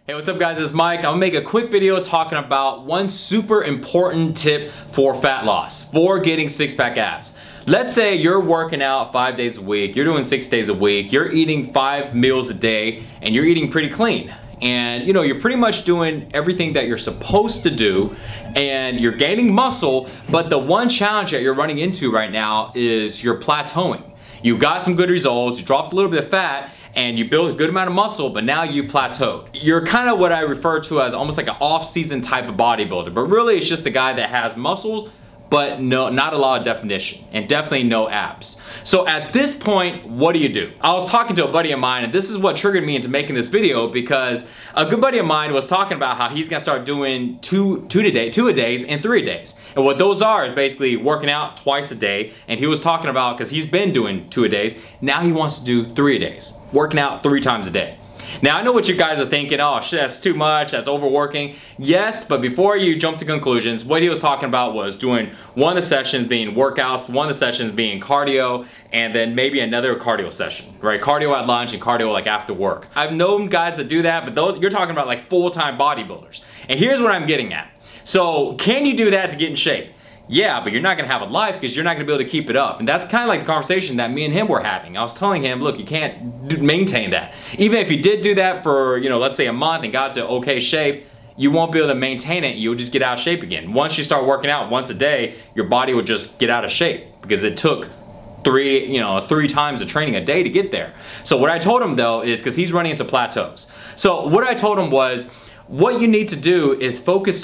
Hey, what's up guys, it's Mike. I'm gonna make a quick video talking about one super important tip for fat loss, for getting six-pack abs. Let's say you're working out 5 days a week, you're doing 6 days a week, you're eating 5 meals a day, and you're eating pretty clean. And you know, you're pretty much doing everything that you're supposed to do, and you're gaining muscle, but the one challenge that you're running into right now is you're plateauing. You got some good results, you dropped a little bit of fat, and you built a good amount of muscle, but now you plateaued. You're kind of what I refer to as almost like an off-season type of bodybuilder, but really it's just a guy that has muscles, but not a lot of definition, and definitely no abs. So at this point, what do you do? I was talking to a buddy of mine, and this is what triggered me into making this video, because a good buddy of mine was talking about how he's gonna start doing two a days and 3 a days. And what those are is basically working out twice a day, and he was talking about, because he's been doing 2 a days, now he wants to do 3 a days, working out 3 times a day. Now I know what you guys are thinking, oh shit, that's too much, that's overworking. Yes, but before you jump to conclusions, what he was talking about was doing one of the sessions being workouts, one of the sessions being cardio, and then maybe another cardio session, right? Cardio at lunch and cardio like after work. I've known guys that do that, but those, you're talking about like full-time bodybuilders. And here's what I'm getting at. So can you do that to get in shape? Yeah, but you're not gonna have a life because you're not gonna be able to keep it up. And that's kind of like the conversation that me and him were having. I was telling him, look, you can't maintain that. Even if you did do that for, you know, let's say a month and got to okay shape, you won't be able to maintain it. You'll just get out of shape again. Once you start working out once a day, your body will just get out of shape because it took three times of training a day to get there. So what I told him though is, because he's running into plateaus. So what I told him was, what you need to do is focus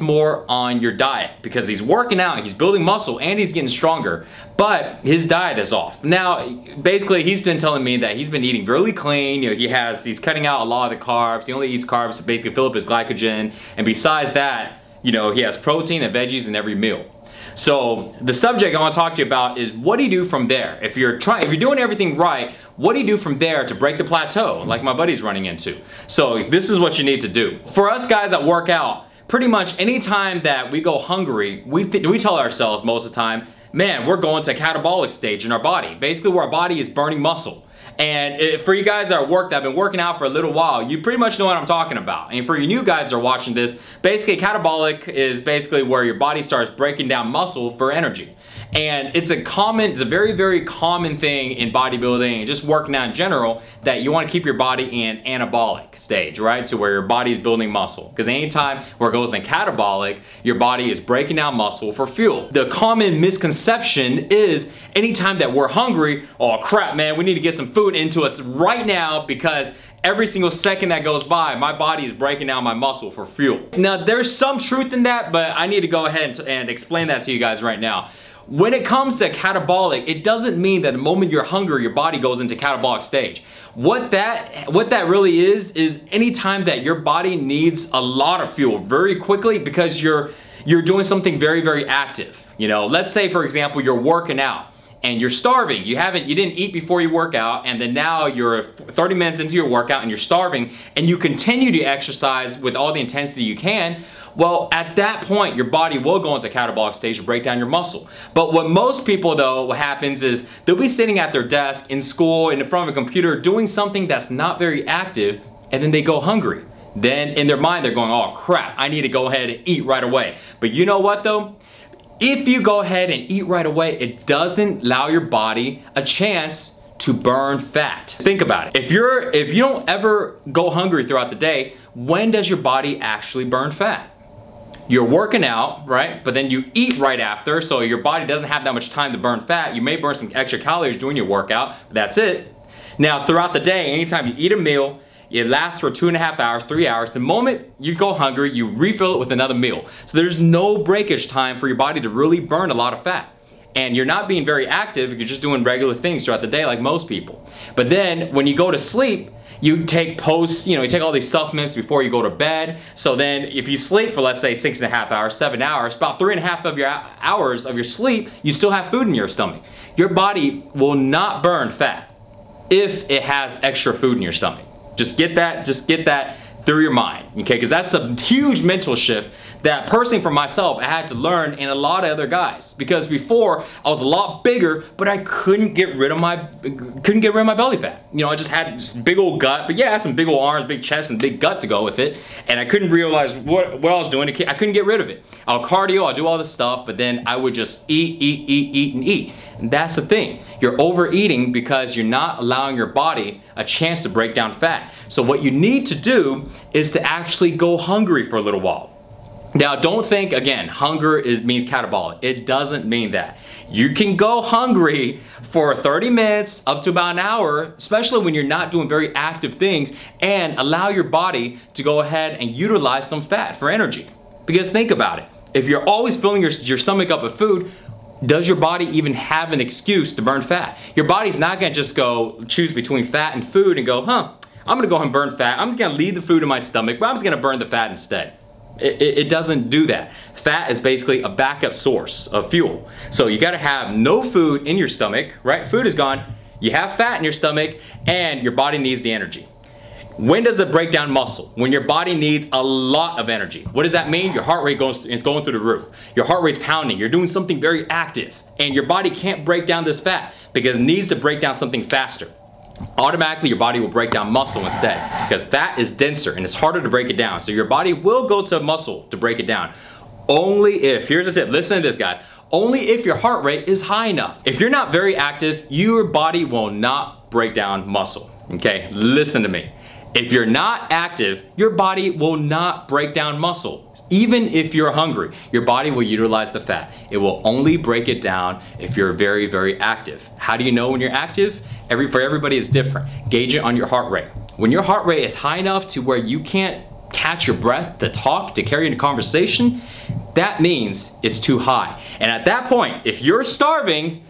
more on your diet, because he's working out, he's building muscle, and he's getting stronger, but his diet is off. Now, basically, he's been telling me that he's been eating really clean. You know, he's cutting out a lot of the carbs. He only eats carbs to basically fill up his glycogen, and besides that, you know, he has protein and veggies in every meal. So the subject I want to talk to you about is, what do you do from there? If you're doing everything right, what do you do from there to break the plateau like my buddy's running into? So this is what you need to do. For us guys that work out, pretty much any time that we go hungry, we tell ourselves most of the time, man, we're going to a catabolic stage in our body, basically where our body is burning muscle. And for you guys that have been working out for a little while, you pretty much know what I'm talking about. And for you new guys that are watching this, basically catabolic is basically where your body starts breaking down muscle for energy. And it's a very, very common thing in bodybuilding and just working out in general, that you want to keep your body in anabolic stage, right? To where your body is building muscle. Because anytime where it goes in catabolic, your body is breaking down muscle for fuel. The common misconception is anytime that we're hungry, oh crap man, we need to get some food into us right now, because every single second that goes by, my body is breaking down my muscle for fuel. Now there's some truth in that, but I need to go ahead and explain that to you guys right now. When it comes to catabolic, it doesn't mean that the moment you're hungry, your body goes into catabolic stage. What that really is anytime that your body needs a lot of fuel very quickly, because you're doing something very, very active. You know, let's say for example, you're working out and you're starving. You didn't eat before you work out, and then now you're 30 minutes into your workout and you're starving, and you continue to exercise with all the intensity you can. Well, at that point, your body will go into catabolic stage to break down your muscle. But what most people though, what happens is they'll be sitting at their desk in school in front of a computer doing something that's not very active, and then they go hungry. Then in their mind, they're going, oh crap, I need to go ahead and eat right away. But you know what though? If you go ahead and eat right away, it doesn't allow your body a chance to burn fat. Think about it. If you don't ever go hungry throughout the day, when does your body actually burn fat? You're working out, right? But then you eat right after, so your body doesn't have that much time to burn fat. You may burn some extra calories doing your workout, but that's it. Now throughout the day, anytime you eat a meal, it lasts for 2.5 hours, 3 hours. The moment you go hungry, you refill it with another meal. So there's no breakage time for your body to really burn a lot of fat. And you're not being very active, you're just doing regular things throughout the day like most people. But then when you go to sleep, you take you take all these supplements before you go to bed. So then if you sleep for, let's say 6.5 hours, 7 hours, about 3.5 of your hours of your sleep, you still have food in your stomach. Your body will not burn fat if it has extra food in your stomach. Just get that through your mind, okay? Because that's a huge mental shift that personally for myself I had to learn, and a lot of other guys. Because before I was a lot bigger, but I couldn't get rid of my belly fat. You know, I just had this big old gut, but yeah, I had some big old arms, big chest, and big gut to go with it, and I couldn't realize what I was doing. I couldn't get rid of it. I'll cardio, I'll do all this stuff, but then I would just eat. And that's the thing. You're overeating because you're not allowing your body a chance to break down fat. So what you need to do is to actually go hungry for a little while. Now, don't think, again, hunger means catabolic. It doesn't mean that. You can go hungry for 30 minutes up to about an hour, especially when you're not doing very active things, and allow your body to go ahead and utilize some fat for energy. Because think about it. If you're always filling your stomach up with food, does your body even have an excuse to burn fat? Your body's not gonna just go choose between fat and food and go, I'm gonna go ahead and burn fat. I'm just gonna leave the food in my stomach, but I'm just gonna burn the fat instead. It doesn't do that. Fat is basically a backup source of fuel. So you gotta have no food in your stomach, right? Food is gone, you have fat in your stomach, and your body needs the energy. When does it break down muscle? When your body needs a lot of energy. What does that mean? Your heart rate is going through the roof. Your heart rate's pounding. You're doing something very active. And your body can't break down this fat because it needs to break down something faster. Automatically, your body will break down muscle instead because fat is denser and it's harder to break it down. So your body will go to muscle to break it down. Only if, here's a tip, listen to this guys, only if your heart rate is high enough. If you're not very active, your body will not break down muscle, okay? Listen to me. If you're not active, your body will not break down muscle. Even if you're hungry, your body will utilize the fat. It will only break it down if you're very, very active. How do you know when you're active? For everybody is different. Gauge it on your heart rate. When your heart rate is high enough to where you can't catch your breath to talk, to carry in a conversation, that means it's too high. And at that point, if you're starving,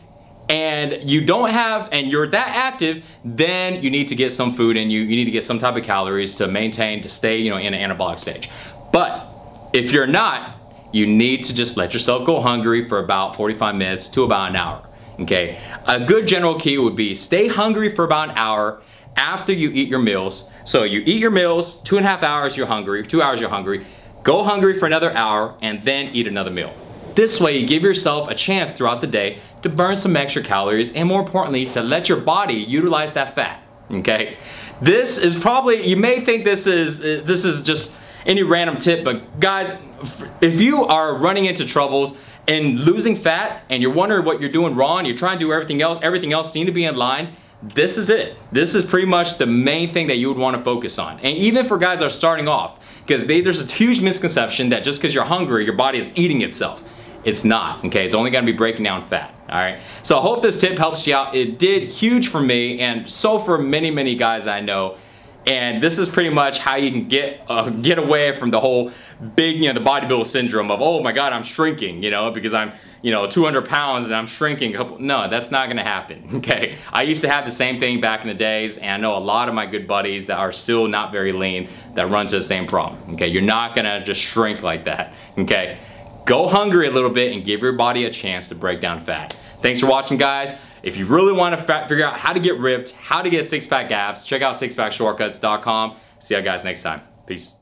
and you don't have, and you're that active, then you need to get some food in you. You need to get some type of calories to maintain, to stay, in an anabolic stage. But if you're not, you need to just let yourself go hungry for about 45 minutes to about an hour, okay? A good general key would be stay hungry for about an hour after you eat your meals. So you eat your meals, 2.5 hours you're hungry, 2 hours you're hungry, go hungry for another hour, and then eat another meal. This way you give yourself a chance throughout the day to burn some extra calories, and more importantly, to let your body utilize that fat, okay? This is probably, you may think this is just any random tip, but guys, if you are running into troubles and losing fat and you're wondering what you're doing wrong, you're trying to do everything else seems to be in line, this is it. This is pretty much the main thing that you would want to focus on. And even for guys that are starting off, because there's a huge misconception that just because you're hungry, your body is eating itself. It's not, okay? It's only gonna be breaking down fat, all right? So I hope this tip helps you out. It did huge for me, and so for many, many guys I know. And this is pretty much how you can get away from the whole big, the bodybuilder syndrome of, oh my God, I'm shrinking, because I'm, 200 pounds and I'm shrinking. No, that's not gonna happen, okay? I used to have the same thing back in the days, and I know a lot of my good buddies that are still not very lean that run to the same problem, okay? You're not gonna just shrink like that, okay? Go hungry a little bit and give your body a chance to break down fat. Thanks for watching, guys. If you really want to figure out how to get ripped, how to get six-pack abs, check out SixPackShortcuts.com. See you guys next time. Peace.